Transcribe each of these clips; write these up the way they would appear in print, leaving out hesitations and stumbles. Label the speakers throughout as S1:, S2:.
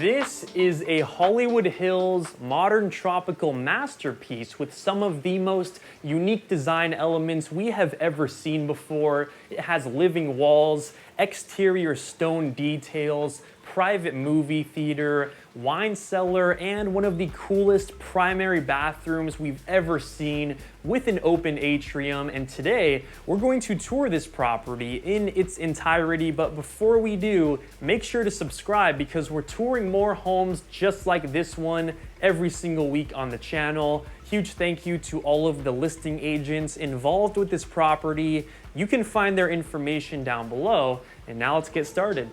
S1: This is a Hollywood Hills modern tropical masterpiece with some of the most unique design elements we have ever seen before. It has living walls, exterior stone details, private movie theater, wine cellar, and one of the coolest primary bathrooms we've ever seen with an open atrium. And today, we're going to tour this property in its entirety. But before we do, make sure to subscribe because we're touring more homes just like this one every single week on the channel. Huge thank you to all of the listing agents involved with this property. You can find their information down below. And now let's get started.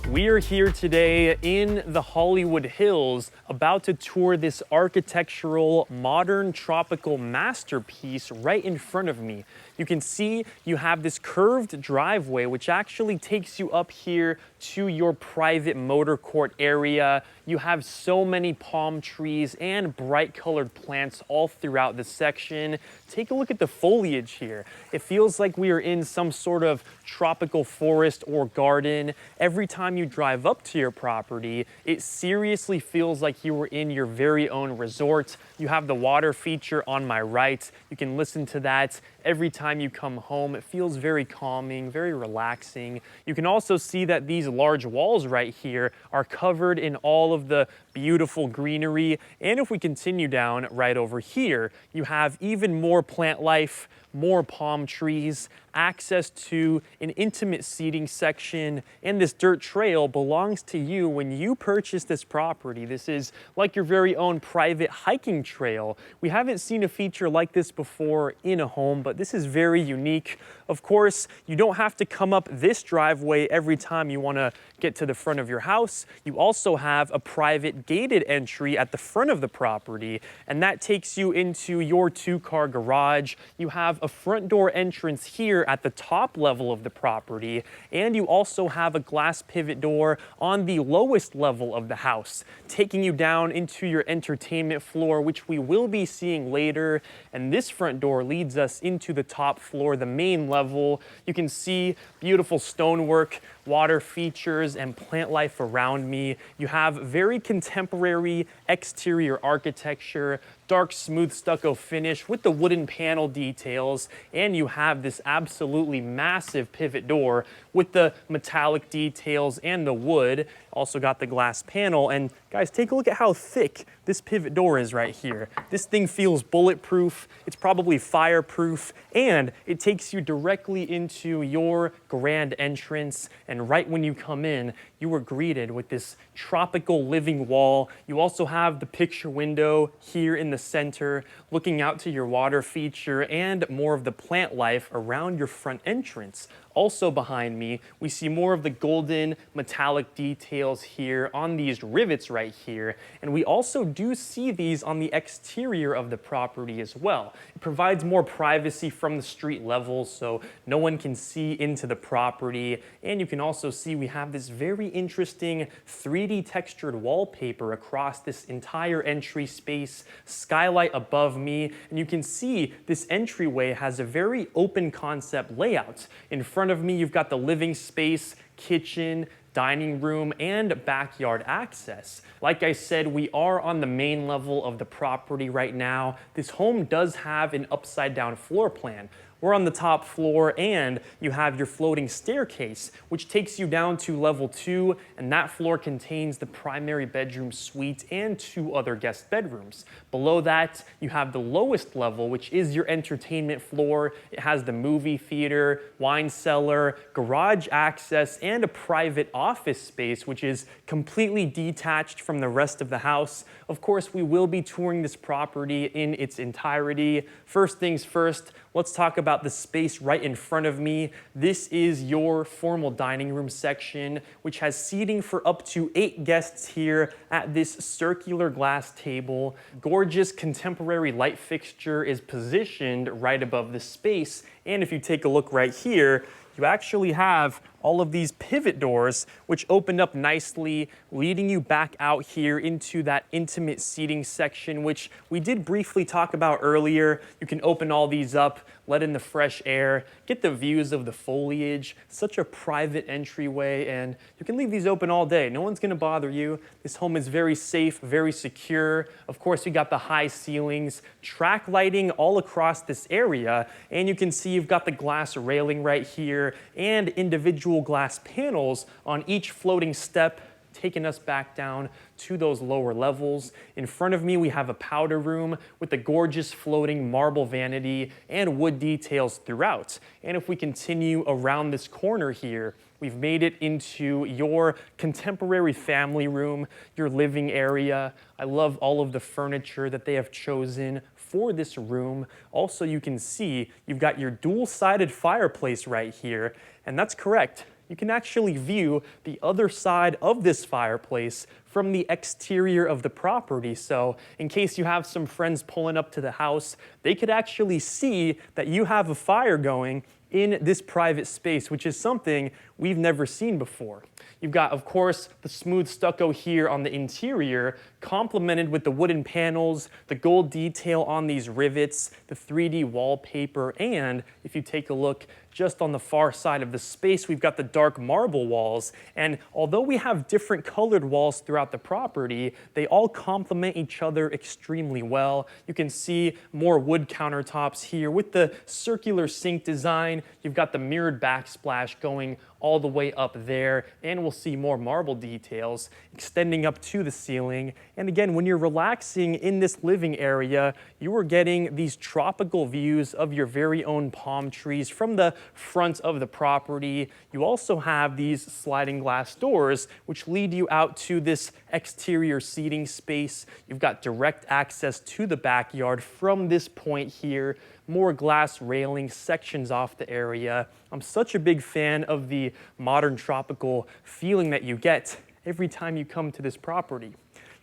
S1: We are here today in the Hollywood Hills, about to tour this architectural, modern, tropical masterpiece right in front of me. You can see you have this curved driveway, which actually takes you up here to your private motor court area. You have so many palm trees and bright colored plants all throughout the section. Take a look at the foliage here. It feels like we are in some sort of tropical forest or garden. Every time you drive up to your property, it seriously feels like you were in your very own resort. You have the water feature on my right. You can listen to that every time you come home. It feels very calming, very relaxing. You can also see that these large walls right here are covered in all of the beautiful greenery. And if we continue down right over here, you have even more plant life, more palm trees, access to an intimate seating section, and this dirt trail belongs to you when you purchase this property. This is like your very own private hiking trail. We haven't seen a feature like this before in a home, but this is very unique. Of course, you don't have to come up this driveway every time you want to get to the front of your house. You also have a private gated entry at the front of the property, and that takes you into your two-car garage. You have a front door entrance here at the top level of the property, and you also have a glass pivot door on the lowest level of the house, taking you down into your entertainment floor, which we will be seeing later. And this front door leads us into the top floor, the main level. You can see beautiful stonework, water features, and plant life around me. You have very contemporary exterior architecture, dark smooth stucco finish with the wooden panel details, and you have this absolutely massive pivot door with the metallic details and the wood. Also got the glass panel, and guys, take a look at how thick this pivot door is right here. This thing feels bulletproof, it's probably fireproof, and it takes you directly into your grand entrance. And right when you come in, you are greeted with this tropical living wall. You also have the picture window here in the center, looking out to your water feature and more of the plant life around your front entrance. Also behind me, we see more of the golden metallic details here on these rivets right here. And we also do see these on the exterior of the property as well. It provides more privacy from the street level so no one can see into the property. And you can also see we have this very interesting 3D textured wallpaper across this entire entry space, skylight above me. And you can see this entryway has a very open concept layout. In front of me, you've got the living space, kitchen, dining room, and backyard access. Like I said, we are on the main level of the property right now. This home does have an upside down floor plan. We're on the top floor, and you have your floating staircase, which takes you down to level 2, and that floor contains the primary bedroom suite and 2 other guest bedrooms. Below that, you have the lowest level, which is your entertainment floor. It has the movie theater, wine cellar, garage access, and a private office space, which is completely detached from the rest of the house. Of course, we will be touring this property in its entirety. First things first, let's talk about the space right in front of me. This is your formal dining room section, which has seating for up to 8 guests here at this circular glass table. Gorgeous contemporary light fixture is positioned right above the space. And if you take a look right here, you actually have all of these pivot doors, which open up nicely, leading you back out here into that intimate seating section, which we did briefly talk about earlier. You can open all these up, let in the fresh air, get the views of the foliage. Such a private entryway, and you can leave these open all day. No one's gonna bother you. This home is very safe, very secure. Of course, you got the high ceilings, track lighting all across this area, and you can see you've got the glass railing right here and individual glass panels on each floating step, taking us back down to those lower levels. In front of me, we have a powder room with a gorgeous floating marble vanity and wood details throughout. And if we continue around this corner here, we've made it into your contemporary family room, your living area. I love all of the furniture that they have chosen for this room. Also, you can see you've got your dual-sided fireplace right here, and that's correct. You can actually view the other side of this fireplace from the exterior of the property. So in case you have some friends pulling up to the house, they could actually see that you have a fire going in this private space, which is something we've never seen before. You've got, of course, the smooth stucco here on the interior, complemented with the wooden panels, the gold detail on these rivets, the 3D wallpaper, and if you take a look just on the far side of the space, we've got the dark marble walls. And although we have different colored walls throughout the property, they all complement each other extremely well. You can see more wood countertops here with the circular sink design. You've got the mirrored backsplash going all the way up there, and we'll see more marble details extending up to the ceiling. And again, when you're relaxing in this living area, you are getting these tropical views of your very own palm trees from the front of the property. You also have these sliding glass doors, which lead you out to this exterior seating space. You've got direct access to the backyard from this point here. More glass railing sections off the area. I'm such a big fan of the modern tropical feeling that you get every time you come to this property.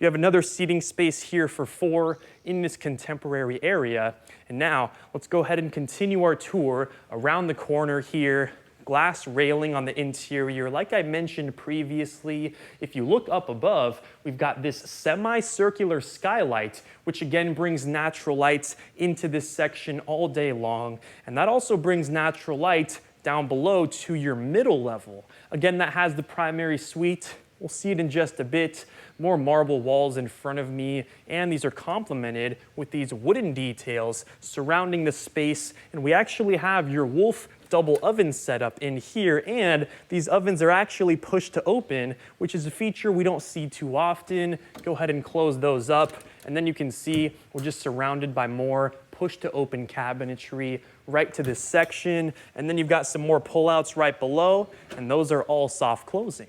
S1: You have another seating space here for 4 in this contemporary area. And now let's go ahead and continue our tour around the corner here. Glass railing on the interior. Like I mentioned previously, if you look up above, we've got this semicircular skylight, which again brings natural light into this section all day long. And that also brings natural light down below to your middle level. Again, that has the primary suite. We'll see it in just a bit. More marble walls in front of me, and these are complemented with these wooden details surrounding the space. And we actually have your Wolf double oven setup in here, and these ovens are actually push to open, which is a feature we don't see too often. Go ahead and close those up, and then you can see we're just surrounded by more push to open cabinetry right to this section. And then you've got some more pullouts right below, and those are all soft closing.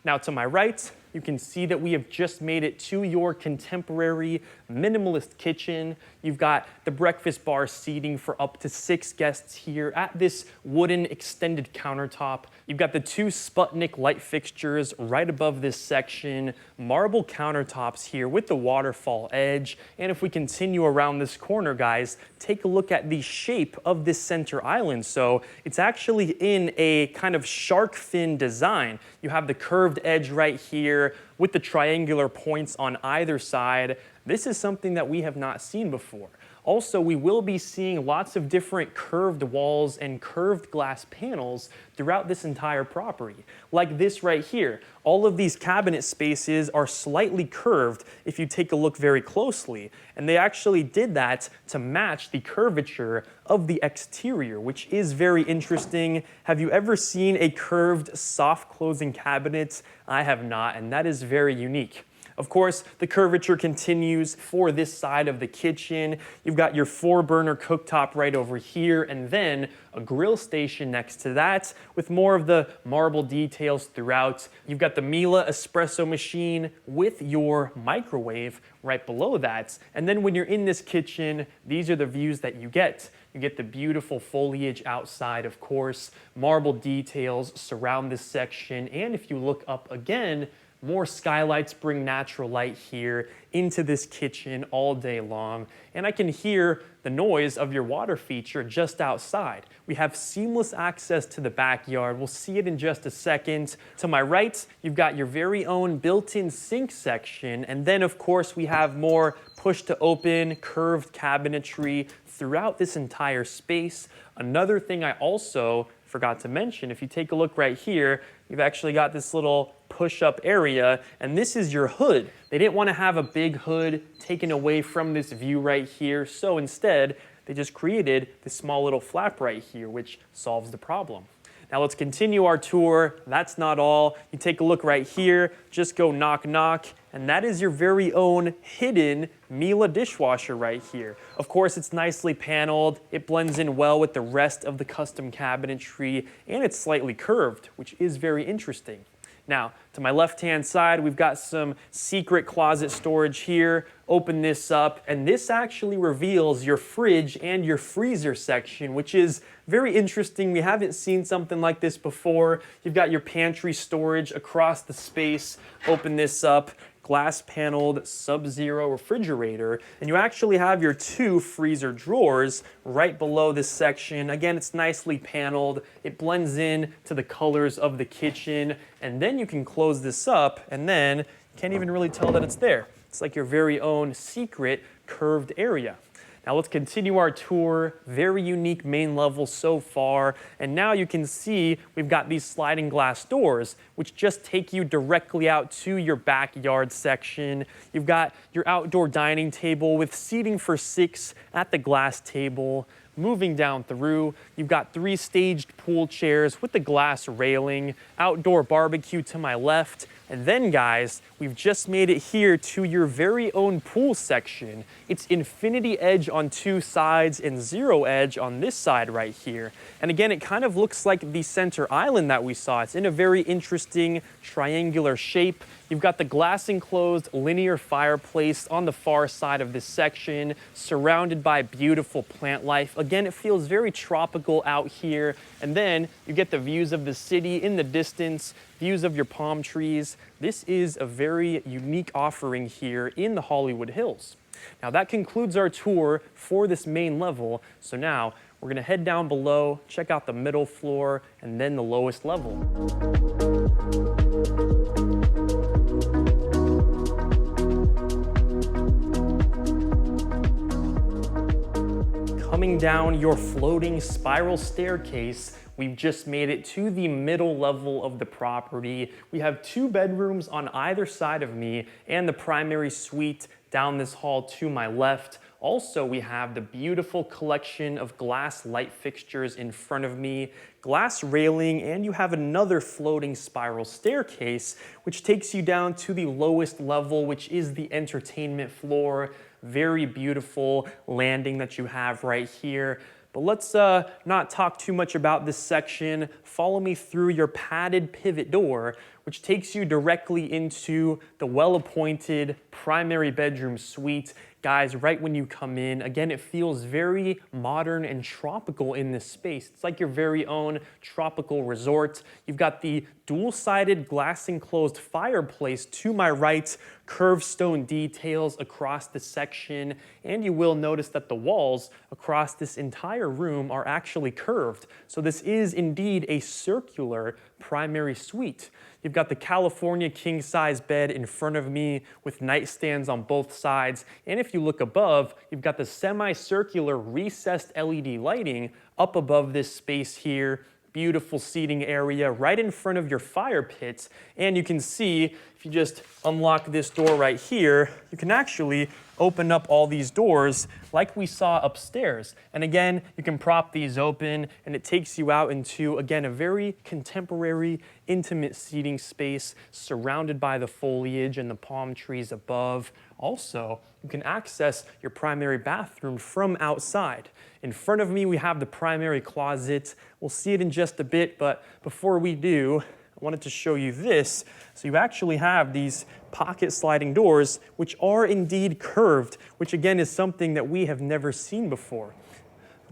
S1: Now to my right, you can see that we have just made it to your contemporary minimalist kitchen. You've got the breakfast bar seating for up to 6 guests here at this wooden extended countertop. You've got the 2 Sputnik light fixtures right above this section, marble countertops here with the waterfall edge. And if we continue around this corner, guys, take a look at the shape of this center island. So it's actually in a kind of shark fin design. You have the curved edge right here with the triangular points on either side. This is something that we have not seen before. Also, we will be seeing lots of different curved walls and curved glass panels throughout this entire property. Like this right here. All of these cabinet spaces are slightly curved if you take a look very closely. And they actually did that to match the curvature of the exterior, which is very interesting. Have you ever seen a curved soft closing cabinet? I have not, and that is very unique. Of course, the curvature continues for this side of the kitchen. You've got your 4-burner cooktop right over here, and then a grill station next to that with more of the marble details throughout. You've got the Miele espresso machine with your microwave right below that. And then when you're in this kitchen, these are the views that you get. You get the beautiful foliage outside, of course. Marble details surround this section. And if you look up again, more skylights bring natural light here into this kitchen all day long. And I can hear the noise of your water feature just outside. We have seamless access to the backyard. We'll see it in just a second. To my right, you've got your very own built-in sink section. And then, of course, we have more push-to-open, curved cabinetry throughout this entire space. Another thing I also forgot to mention, if you take a look right here, you've actually got this little push-up area, and this is your hood. They didn't want to have a big hood taken away from this view right here, so instead, they just created this small little flap right here, which solves the problem. Now let's continue our tour. That's not all. You take a look right here, just go knock knock, and that is your very own hidden Miele dishwasher right here. Of course, it's nicely paneled. It blends in well with the rest of the custom cabinetry, and it's slightly curved, which is very interesting. Now, to my left-hand side, we've got some secret closet storage here. Open this up, and this actually reveals your fridge and your freezer section, which is very interesting. We haven't seen something like this before. You've got your pantry storage across the space. Open this up. Glass paneled Sub-Zero refrigerator, and you actually have your 2 freezer drawers right below this section. Again, it's nicely paneled. It blends in to the colors of the kitchen, and then you can close this up, and then you can't even really tell that it's there. It's like your very own secret curved area. Now let's continue our tour. Very unique main level so far. And now you can see we've got these sliding glass doors, which just take you directly out to your backyard section. You've got your outdoor dining table with seating for 6 at the glass table. Moving down through, you've got 3 staged pool chairs with the glass railing, outdoor barbecue to my left, and then guys, we've just made it here to your very own pool section. It's infinity edge on 2 sides and 0 edge on this side right here. And again, it kind of looks like the center island that we saw. It's in a very interesting triangular shape. You've got the glass enclosed linear fireplace on the far side of this section, surrounded by beautiful plant life. Again, it feels very tropical out here. And then you get the views of the city in the distance, views of your palm trees. This is a very unique offering here in the Hollywood Hills. Now that concludes our tour for this main level. So now we're gonna head down below, check out the middle floor, and then the lowest level. Coming down your floating spiral staircase, we've just made it to the middle level of the property. We have 2 bedrooms on either side of me and the primary suite down this hall to my left. Also, we have the beautiful collection of glass light fixtures in front of me, glass railing, and you have another floating spiral staircase, which takes you down to the lowest level, which is the entertainment floor. Very beautiful landing that you have right here. But let's not talk too much about this section. Follow me through your padded pivot door, which takes you directly into the well-appointed primary bedroom suite. Guys, right when you come in, again, it feels very modern and tropical in this space. It's like your very own tropical resort. You've got the dual-sided glass-enclosed fireplace to my right, curved stone details across the section, and you will notice that the walls across this entire room are actually curved. So this is indeed a circular primary suite. You've got the California king-size bed in front of me with nightstands on both sides, and if you look above, you've got the semicircular recessed LED lighting up above this space here. Beautiful seating area right in front of your fire pits, and you can see if you just unlock this door right here, you can actually open up all these doors like we saw upstairs. And again, you can prop these open and it takes you out into, again, a very contemporary, intimate seating space surrounded by the foliage and the palm trees above. Also, you can access your primary bathroom from outside. In front of me, we have the primary closet. We'll see it in just a bit, but before we do, I wanted to show you this. So you actually have these pocket sliding doors, which are indeed curved, which again is something that we have never seen before.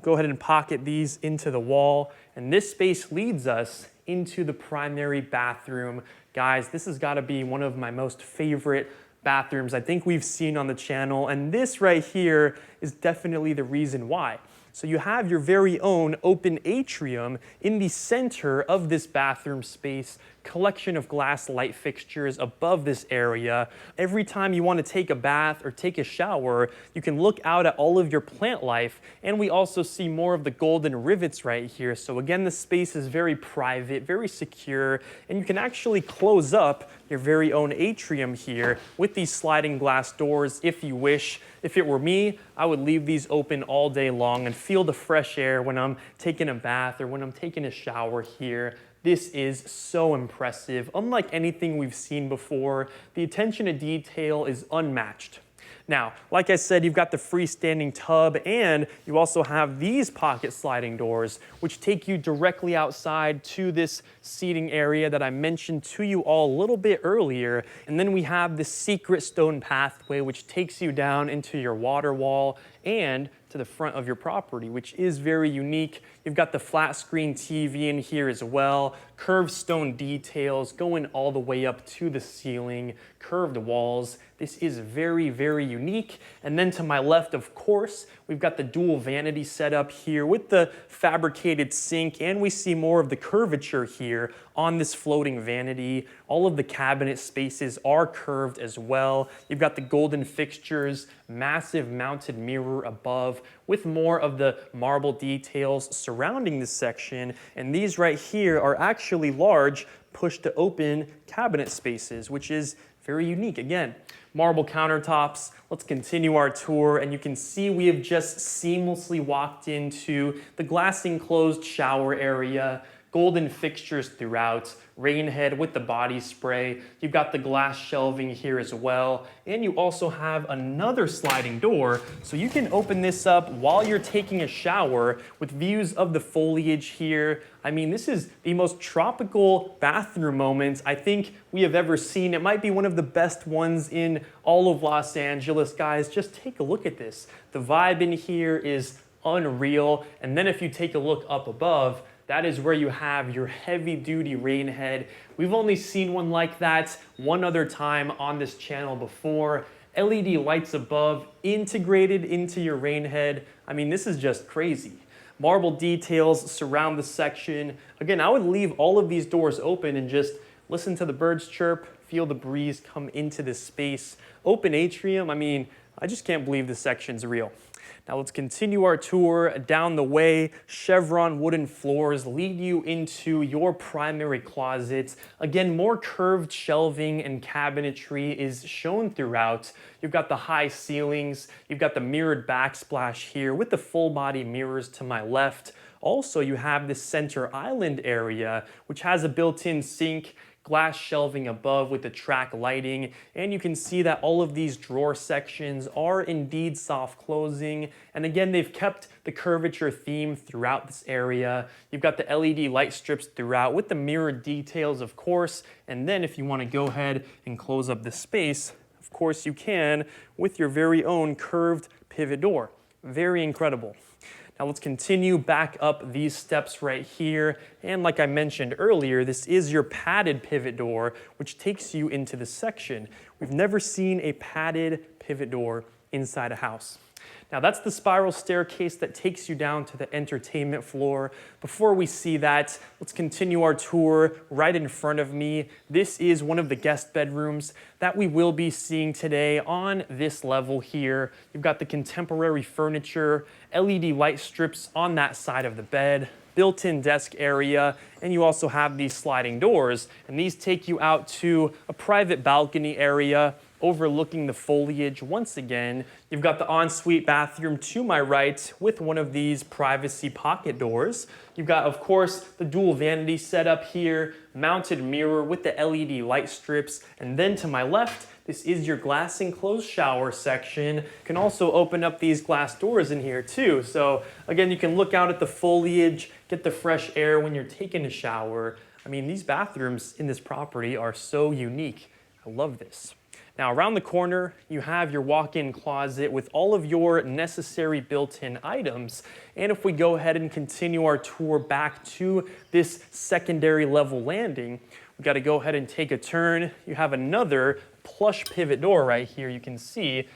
S1: Go ahead and pocket these into the wall, and this space leads us into the primary bathroom. Guys, this has got to be one of my most favorite bathrooms I think we've seen on the channel, and this right here is definitely the reason why. So you have your very own open atrium in the center of this bathroom space, collection of glass light fixtures above this area. Every time you want to take a bath or take a shower, you can look out at all of your plant life, and we also see more of the golden rivets right here. So again, the space is very private, very secure, and you can actually close up your very own atrium here with these sliding glass doors if you wish. If it were me, I would leave these open all day long and feel the fresh air when I'm taking a bath or when I'm taking a shower here. This is so impressive. Unlike anything we've seen before, the attention to detail is unmatched. Now, like I said, you've got the freestanding tub, and you also have these pocket sliding doors, which take you directly outside to this seating area that I mentioned to you all a little bit earlier. And then we have this secret stone pathway, which takes you down into your water wall and to the front of your property, which is very unique. You've got the flat screen TV in here as well, curved stone details going all the way up to the ceiling, curved walls. This is very, very unique. And then to my left, of course, we've got the dual vanity setup here with the fabricated sink, and we see more of the curvature here on this floating vanity. All of the cabinet spaces are curved as well. You've got the golden fixtures, massive mounted mirror above with more of the marble details surrounding this section. And these right here are actually large push to open cabinet spaces, which is very unique. Again, marble countertops. Let's continue our tour, and you can see we have just seamlessly walked into the glass enclosed shower area, golden fixtures throughout, rain head with the body spray. You've got the glass shelving here as well, and you also have another sliding door, so you can open this up while you're taking a shower with views of the foliage here. I mean, this is the most tropical bathroom moment I think we have ever seen. It might be one of the best ones in all of Los Angeles. Guys, just take a look at this. The vibe in here is unreal, and then if you take a look up above, that is where you have your heavy-duty rain head. We've only seen one like that one other time on this channel before. LED lights above, integrated into your rain head. I mean, this is just crazy. Marble details surround the section. Again, I would leave all of these doors open and just listen to the birds chirp, feel the breeze come into this space. Open atrium, I mean, I just can't believe this section's real. Now let's continue our tour down the way. Chevron wooden floors lead you into your primary closets. Again, more curved shelving and cabinetry is shown throughout. You've got the high ceilings. You've got the mirrored backsplash here with the full body mirrors to my left. Also, you have this center island area, which has a built-in sink, glass shelving above with the track lighting, and you can see that all of these drawer sections are indeed soft closing, and again they've kept the curvature theme throughout this area. You've got the LED light strips throughout with the mirrored details, of course, and then if you want to go ahead and close up the space, of course you can with your very own curved pivot door. Very incredible. Now let's continue back up these steps right here. And like I mentioned earlier, this is your padded pivot door, which takes you into the section we've never seen a padded pivot door inside a house. Now that's the spiral staircase that takes you down to the entertainment floor. Before we see that, let's continue our tour right in front of me. This is one of the guest bedrooms that we will be seeing today on this level here. You've got the contemporary furniture, LED light strips on that side of the bed, built-in desk area, and you also have these sliding doors, and these take you out to a private balcony area overlooking the foliage. Once again, you've got the ensuite bathroom to my right with one of these privacy pocket doors. You've got, of course, the dual vanity setup here, mounted mirror with the LED light strips, and then to my left, this is your glass enclosed shower section. You can also open up these glass doors in here too. So again, you can look out at the foliage, get the fresh air when you're taking a shower. I mean, these bathrooms in this property are so unique. I love this. Now around the corner, you have your walk-in closet with all of your necessary built-in items. And if we go ahead and continue our tour back to this secondary level landing, we got to go ahead and take a turn. You have another plush pivot door right here, you can see.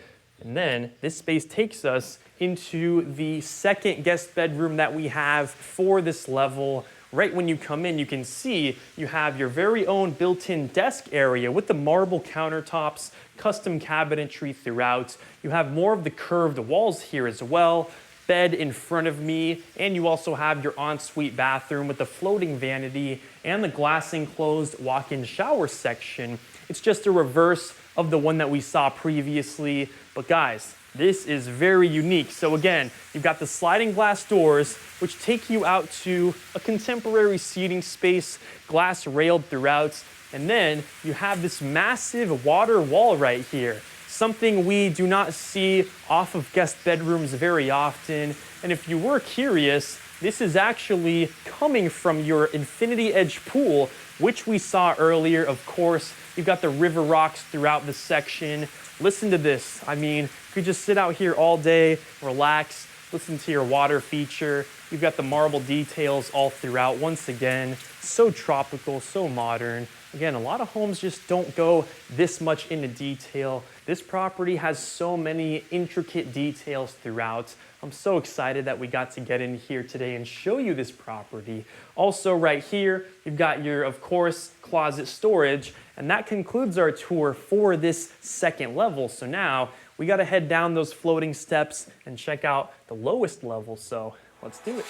S1: And then this space takes us into the second guest bedroom that we have for this level. Right when you come in, you can see you have your very own built-in desk area with the marble countertops, custom cabinetry throughout. You have more of the curved walls here as well, bed in front of me, and you also have your ensuite bathroom with the floating vanity and the glass enclosed walk-in shower section. It's just a reverse of the one that we saw previously, but guys, this is very unique. So again, you've got the sliding glass doors, which take you out to a contemporary seating space, glass railed throughout, and then you have this massive water wall right here, something we do not see off of guest bedrooms very often. And if you were curious, this is actually coming from your infinity edge pool, which we saw earlier. Of course, you've got the river rocks throughout the section. Listen to this. I mean, you could just sit out here all day, relax, listen to your water feature. You've got the marble details all throughout. Once again, so tropical, so modern. Again, a lot of homes just don't go this much into detail. This property has so many intricate details throughout. I'm so excited that we got to get in here today and show you this property. Also right here, you've got your, of course, closet storage, and that concludes our tour for this second level. So now we got to head down those floating steps and check out the lowest level. So let's do it.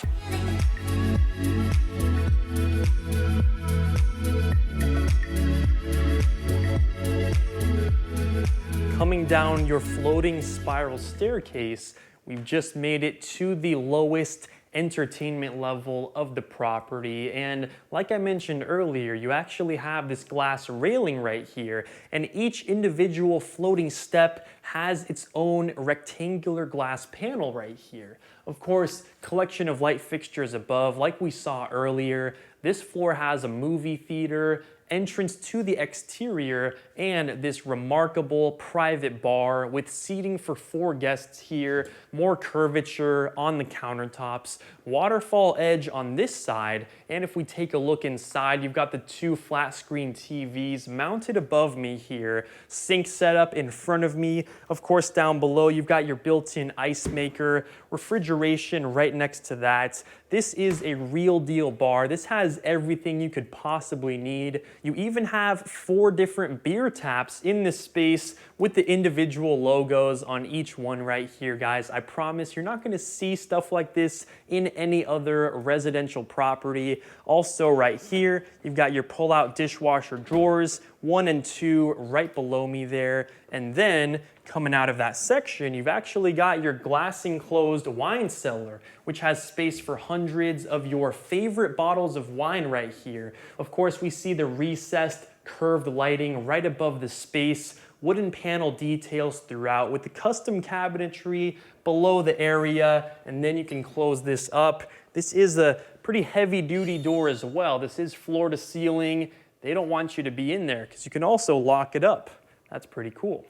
S1: Coming down your floating spiral staircase, we've just made it to the lowest entertainment level of the property. And like I mentioned earlier, you actually have this glass railing right here, and each individual floating step has its own rectangular glass panel right here. Of course, collection of light fixtures above, like we saw earlier. This floor has a movie theater, entrance to the exterior, and this remarkable private bar with seating for 4 guests here, more curvature on the countertops, waterfall edge on this side, and if we take a look inside, you've got the 2 flat screen TVs mounted above me here, sink setup in front of me. Of course, down below, you've got your built-in ice maker, refrigeration right next to that. This is a real deal bar. This has everything you could possibly need. You even have 4 different beer taps in this space with the individual logos on each one right here, guys. I promise you're not gonna see stuff like this in any other residential property. Also right here, you've got your pull-out dishwasher drawers, 1 and 2 right below me there. And then coming out of that section, you've actually got your glass enclosed wine cellar, which has space for hundreds of your favorite bottles of wine right here. Of course, we see the recessed curved lighting right above the space, wooden panel details throughout with the custom cabinetry below the area, and then you can close this up. This is a pretty heavy duty door as well. This is floor to ceiling. They don't want you to be in there because you can also lock it up. That's pretty cool.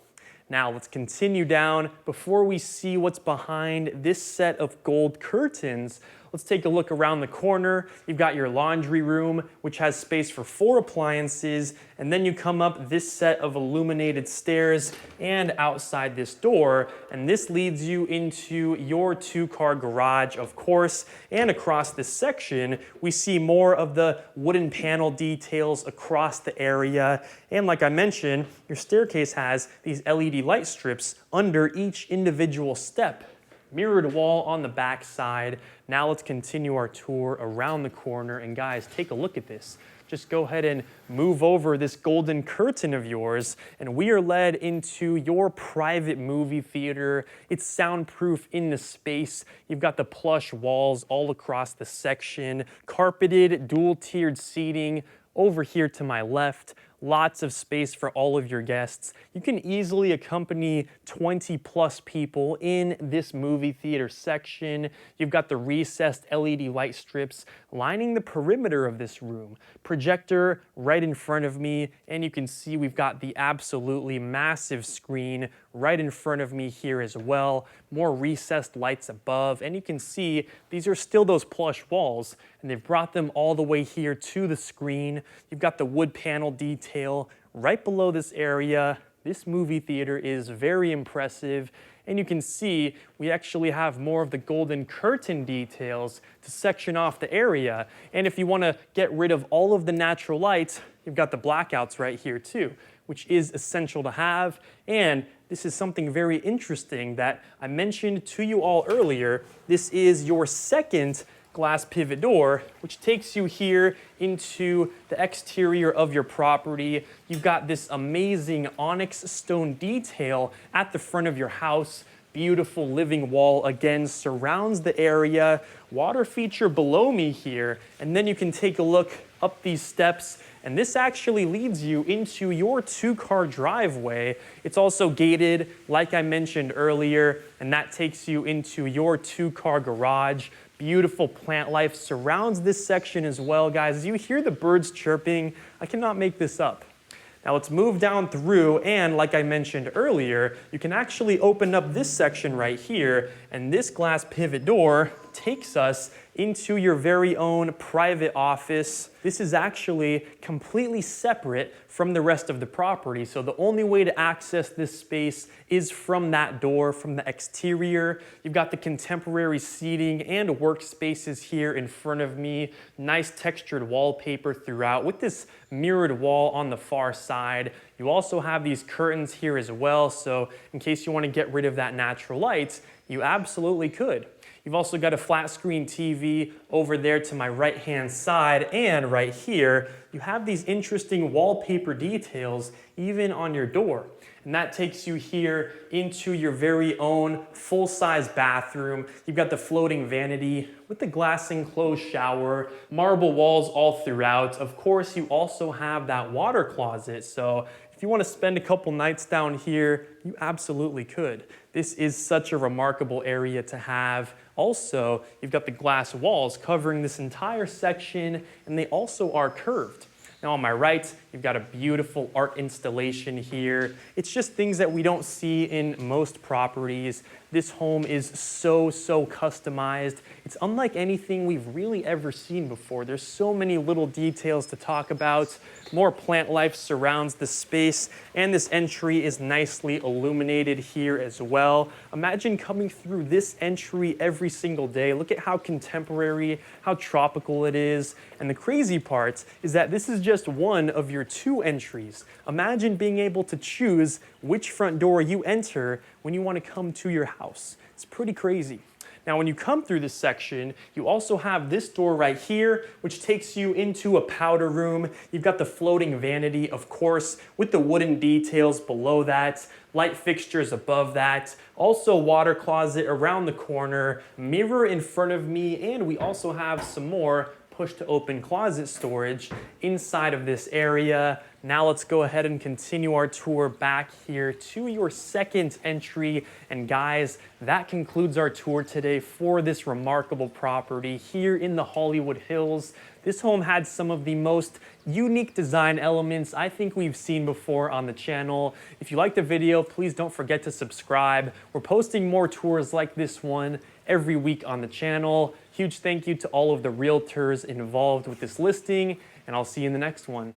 S1: Now let's continue down. Before we see what's behind this set of gold curtains, let's take a look around the corner. You've got your laundry room, which has space for 4 appliances, and then you come up this set of illuminated stairs and outside this door, and this leads you into your 2-car garage, of course. And across this section, we see more of the wooden panel details across the area. And like I mentioned, your staircase has these LED light strips under each individual step. Mirrored wall on the back side. Now let's continue our tour around the corner, and guys, take a look at this. Just go ahead and move over this golden curtain of yours, and we are led into your private movie theater. It's soundproof in the space. You've got the plush walls all across the section, carpeted, dual-tiered seating over here to my left. Lots of space for all of your guests. You can easily accompany 20 plus people in this movie theater section. You've got the recessed LED light strips lining the perimeter of this room. Projector right in front of me, and you can see we've got the absolutely massive screen right in front of me here as well. More recessed lights above, and you can see these are still those plush walls, and they've brought them all the way here to the screen. You've got the wood panel detail right below this area. This movie theater is very impressive, and you can see we actually have more of the golden curtain details to section off the area. And if you want to get rid of all of the natural lights, you've got the blackouts right here too, which is essential to have. And this is something very interesting that I mentioned to you all earlier. This is your second glass pivot door, which takes you here into the exterior of your property. You've got this amazing onyx stone detail at the front of your house. Beautiful living wall again surrounds the area. Water feature below me here, and then you can take a look up these steps, and this actually leads you into your 2-car driveway. It's also gated, like I mentioned earlier, and that takes you into your 2-car garage. Beautiful plant life surrounds this section as well, guys. As you hear the birds chirping, I cannot make this up. Now let's move down through, and like I mentioned earlier, you can actually open up this section right here, and this glass pivot door takes us into your very own private office. This is actually completely separate from the rest of the property, so the only way to access this space is from that door, from the exterior. You've got the contemporary seating and workspaces here in front of me. Nice textured wallpaper throughout with this mirrored wall on the far side. You also have these curtains here as well, so in case you want to get rid of that natural light, you absolutely could. You've also got a flat screen TV over there to my right-hand side, and right here, you have these interesting wallpaper details even on your door. And that takes you here into your very own full-size bathroom. You've got the floating vanity with the glass enclosed shower, marble walls all throughout. Of course, you also have that water closet, so if you want to spend a couple nights down here, you absolutely could. This is such a remarkable area to have. Also, you've got the glass walls covering this entire section, and they also are curved. Now on my right, you've got a beautiful art installation here. It's just things that we don't see in most properties. This home is so customized. It's unlike anything we've really ever seen before. There's so many little details to talk about. More plant life surrounds the space, and this entry is nicely illuminated here as well. Imagine coming through this entry every single day. Look at how contemporary, how tropical it is. And the crazy part is that this is just one of your 2 entries. Imagine being able to choose which front door you enter when you want to come to your house. It's pretty crazy. Now, when you come through this section, you also have this door right here, which takes you into a powder room. You've got the floating vanity, of course, with the wooden details below that, light fixtures above that, also water closet around the corner, mirror in front of me, and we also have some more push-to-open closet storage inside of this area. Now let's go ahead and continue our tour back here to your second entry. And guys, that concludes our tour today for this remarkable property here in the Hollywood Hills. This home had some of the most unique design elements I think we've seen before on the channel. If you liked the video, please don't forget to subscribe. We're posting more tours like this one every week on the channel. Huge thank you to all of the realtors involved with this listing, and I'll see you in the next one.